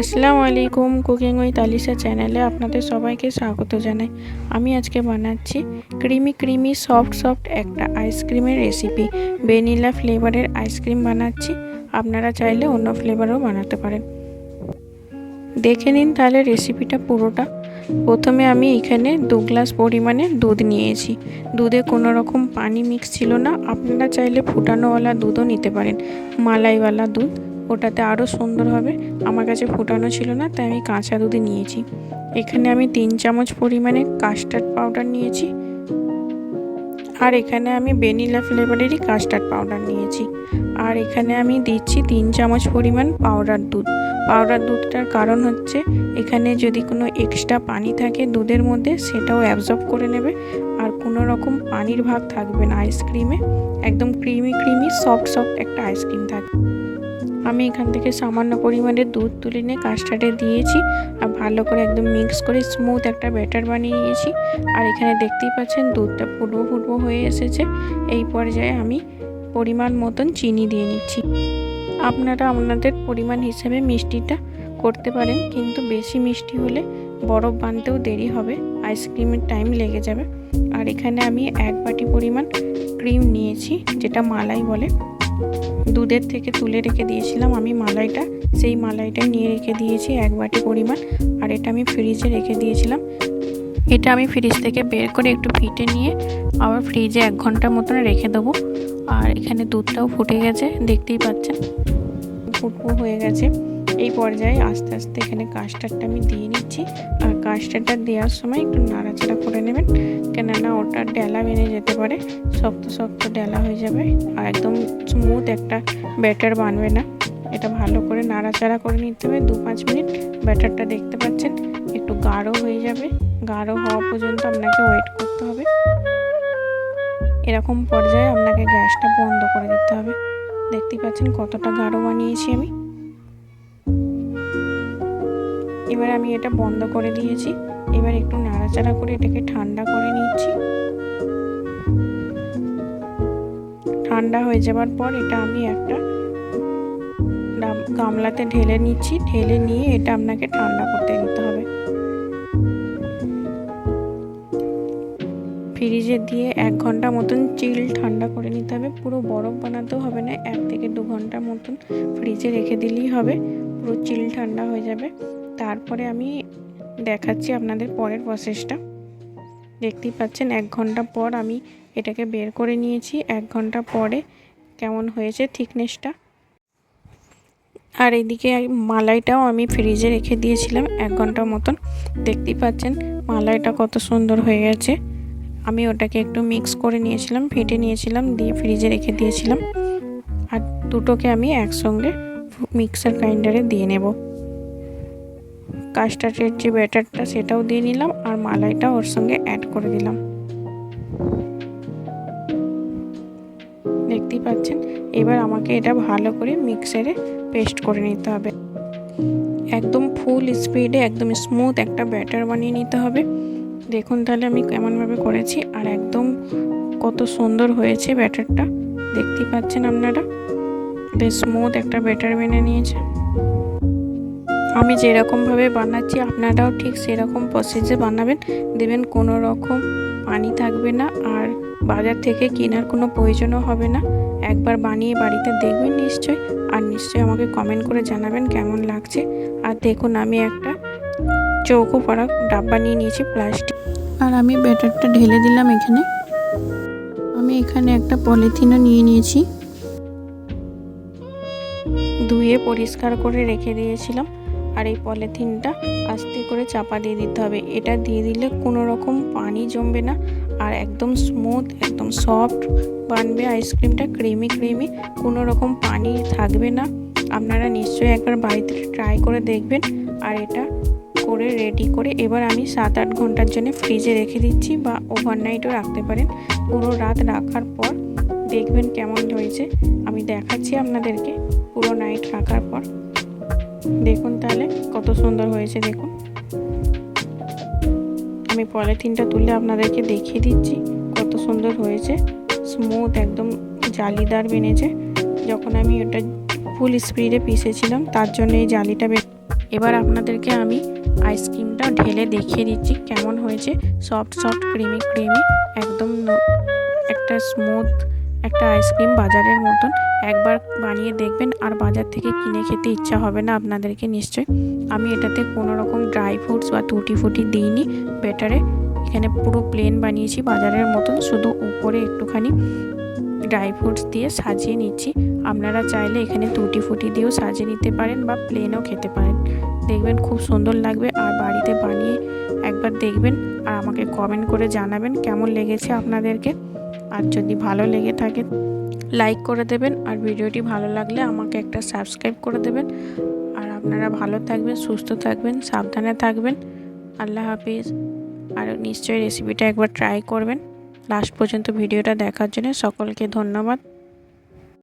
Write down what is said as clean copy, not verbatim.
আসসালামু আলাইকুম। Cooking with Alisha চ্যানেলে আপনাদের সবাইকে স্বাগত জানাই। আমি আজকে বানাচ্ছি ক্রিমি সফট একটা আইসক্রিমের রেসিপি। ভ্যানিলা ফ্লেভারের আইসক্রিম বানাচ্ছি, আপনারা চাইলে অন্য ফ্লেভারও বানাতে পারেন। দেখে নিন তাহলে রেসিপিটা পুরোটা। প্রথমে আমি এখানে 2 গ্লাস পরিমাণে দুধ নিয়েছি। দুধে কোনো রকম পানি মিক্স ছিল না, আপনারা চাইলে ফুটানোওয়ালা দুধও নিতে পারেন, মালাইওয়ালা দুধ, ওটাতে আরও সুন্দর হবে। আমার কাছে ফুটানো ছিল না, তাই আমি কাঁচা দুধই নিয়েছি। এখানে আমি 3 চামচ পরিমাণে কাস্টার্ড পাউডার নিয়েছি, আর এখানে আমি ভ্যানিলা ফ্লেভারেরই কাস্টার্ড পাউডার নিয়েছি। আর এখানে আমি দিচ্ছি 3 চামচ পরিমাণ পাউডার দুধ। পাউডার দুধটার কারণ হচ্ছে এখানে যদি কোনো এক্সট্রা পানি থাকে দুধের মধ্যে, সেটাও অ্যাবজর্ব করে নেবে, আর কোনো রকম পানির ভাগ থাকবে না আইসক্রিমে। একদম ক্রিমি সফট একটা আইসক্রিম থাকবে। আমি এখান থেকে সামান্য পরিমাণে দুধ তুলে নিয়ে কাস্টার্ডে দিয়েছি, আর ভালো করে একদম মিক্স করে স্মুথ একটা ব্যাটার বানিয়ে নিয়েছি। আর এখানে দেখতেই পাচ্ছেন দুধটা ফুটবো হয়ে এসেছে। এই পর্যায়ে আমি পরিমাণ মতন চিনি দিয়ে নিচ্ছি। আপনারা আপনাদের পরিমাণ হিসেবে মিষ্টিটা করতে পারেন, কিন্তু বেশি মিষ্টি হলে বরফ বানতেও দেরি হবে, আইসক্রিমের টাইম লেগে যাবে। আর এখানে আমি 1 বাটি পরিমাণ ক্রিম নিয়েছি, যেটা মালাই বলে। দুধের থেকে তুলে রেখে দিয়েছিলাম আমি মালাইটা, সেই মালাইটাই নিয়ে রেখে দিয়েছি 1 বাটি পরিমাণ। আর এটা আমি ফ্রিজে রেখে দিয়েছিলাম। এটা আমি ফ্রিজ থেকে বের করে একটু ফিটে নিয়ে আবার ফ্রিজে 1 ঘন্টা মতন রেখে দেবো। আর এখানে দুধটাও ফুটে গেছে, দেখতেই পাচ্ছেন ফুটবো হয়ে গেছে। এই পর্যায়ে আস্তে আস্তে এখানে কাস্টার্ডটা আমি দিয়ে নিচ্ছি। আর কাস্টার্ডটা দেওয়ার সময় একটু নাড়াচাড়া করে নেবেন, কেননা ওটা ডেলা বেনে যেতে পারে, শক্ত ডেলা হয়ে যাবে, আর একদম স্মুথ একটা ব্যাটার বানবে না। এটা ভালো করে নাড়াচাড়া করে নিতে হবে 2-5 মিনিট। ব্যাটারটা দেখতে পাচ্ছেন একটু গাঢ় হয়ে যাবে, গাঢ় হওয়া পর্যন্ত আপনাকে ওয়েট করতে হবে। এরকম পর্যায়ে আপনাকে গ্যাসটা বন্ধ করে দিতে হবে। দেখতেই পাচ্ছেন কতটা গাঢ় বানিয়েছি আমি। এবার আমি এটা বন্ধ করে দিয়েছি। এবার একটু নাড়াচাড়া করে এটাকে ঠান্ডা করে নিচ্ছি। ঠান্ডা হয়ে যাওয়ার পর এটা আমি একটা গামলাতে ঢেলে নিচ্ছি। ঢেলে নিয়ে এটা আপনাকে ঠান্ডা করতে দিতে হবে। ফ্রিজে দিয়ে 1 ঘন্টা মতন চিল ঠান্ডা করে নিতে হবে। পুরো বরফ বানাতেও হবে না, 1 থেকে 2 ঘন্টা মতন ফ্রিজে রেখে দিলেই হবে, পুরো চিল ঠান্ডা হয়ে যাবে। তারপরে আমি দেখাচ্ছি আপনাদের পরের প্রসেসটা। দেখতেই পাচ্ছেন 1 ঘন্টা পর আমি এটাকে বের করে নিয়েছি। 1 ঘন্টা পরে কেমন হয়েছে থিকনেসটা। আর এইদিকে মালাইটাও আমি ফ্রিজে রেখে দিয়েছিলাম 1 ঘন্টা মতন। দেখতেই পাচ্ছেন মালাইটা কত সুন্দর হয়ে গেছে। আমি ওটাকে একটু মিক্স করে নিয়েছিলাম, ফেটে নিয়েছিলাম, দিয়ে ফ্রিজে রেখে দিয়েছিলাম। আর দুটোকে আমি একসঙ্গে মিক্সার গ্রাইন্ডারে দিয়ে নেব। কাস্টার্ডের যে ব্যাটারটা সেটাও দিয়ে নিলাম, আর মালাইটা ওর সঙ্গে অ্যাড করে দিলাম। দেখতেই পাচ্ছেন। এবার আমাকে এটা ভালো করে মিক্সারে পেস্ট করে নিতে হবে। একদম ফুল স্পিডে একদম স্মুথ একটা ব্যাটার বানিয়ে নিতে হবে। দেখুন তাহলে আমি কেমনভাবে করেছি, আর একদম কত সুন্দর হয়েছে ব্যাটারটা। দেখতেই পাচ্ছেন আপনারা, বেশ স্মুথ একটা ব্যাটার বানিয়ে নিয়েছে। আমি যেরকমভাবে বানাচ্ছি আপনারাও ঠিক সেরকম প্রসেসে বানাবেন, দেবেন কোনো রকম পানি থাকবে না, আর বাজার থেকে কেনার কোনো প্রয়োজনও হবে না। একবার বানিয়ে বাড়িতে দেখবেন নিশ্চয়ই, আর নিশ্চয়ই আমাকে কমেন্ট করে জানাবেন কেমন লাগছে। আর দেখুন আমি একটা চৌকো পাড়া ডাব্বা নিয়ে নিয়েছি প্লাস্টিক, আর আমি ব্যাটারটা ঢেলে দিলাম এখানে। আমি এখানে একটা পলিথিনও নিয়ে নিয়েছি, ধুয়ে পরিষ্কার করে রেখে দিয়েছিলাম। আর এই পলিথিনটা আস্তে করে চাপা দিয়ে দিতে হবে। এটা দিয়ে দিলে কোনো রকম পানি জমবে না, আর একদম স্মুথ একদম সফট বানবে আইসক্রিমটা, ক্রিমি কোনো রকম পানি থাকবে না। আপনারা নিশ্চয়ই একবার বাড়িতে ট্রাই করে দেখবেন। আর এটা করে রেডি করে এবার আমি 7-8 ঘন্টার জন্য ফ্রিজে রেখে দিচ্ছি, বা ওভারনাইটও রাখতে পারেন। পুরো রাত রাখার পর দেখবেন কেমন হয়েছে। আমি দেখাচ্ছি আপনাদেরকে পুরো নাইট রাখার পর। দেখুন তাহলে কত সুন্দর হয়েছে। দেখুন আমি পলিথিনটা তুলে আপনাদেরকে দেখিয়ে দিচ্ছি কত সুন্দর হয়েছে, স্মুথ একদম জালিদার বেনেছে। যখন আমি ওটা ফুল স্পিডে পিষেছিলাম তার জন্য এই জালিটা এবার আপনাদেরকে আমি আইসক্রিমটা ঢেলে দেখিয়ে দিচ্ছি কেমন হয়েছে। সফট সফট ক্রিমি ক্রিমি একদম একটা স্মুথ একটা আইসক্রিম বাজারের মতন। একবার বানিয়ে দেখবেন আর বাজার থেকে কিনে খেতে ইচ্ছা হবে না আপনাদেরকে নিশ্চয়ই। আমি এটাতে কোনো রকম ড্রাই ফ্রুটস বা টুটি ফুটি দিইনি ব্যাটারে। এখানে পুরো প্লেন বানিয়েছি বাজারের মতন, শুধু উপরে একটুখানি ড্রাই ফ্রুটস দিয়ে সাজিয়ে নিচ্ছি। আপনারা চাইলে এখানে টুটি ফুটি দিয়েও সাজিয়ে নিতে পারেন বা প্লেনও খেতে পারেন, দেখবেন খুব সুন্দর লাগবে। আর বাড়িতে বানিয়ে একবার দেখবেন আর আমাকে কমেন্ট করে জানাবেন কেমন লেগেছে আপনাদেরকে। আর যদি ভালো লেগে থাকে লাইক করে দেবেন, আর ভিডিওটি ভালো লাগলে আমাকে একটা সাবস্ক্রাইব করে দেবেন। আর আপনারা ভালো থাকবেন, সুস্থ থাকবেন, সাবধানে থাকবেন। আল্লাহ হাফিজ। আর নিশ্চয়ই রেসিপিটা একবার ট্রাই করবেন। লাস্ট পর্যন্ত ভিডিওটা দেখার জন্য সকলকে ধন্যবাদ।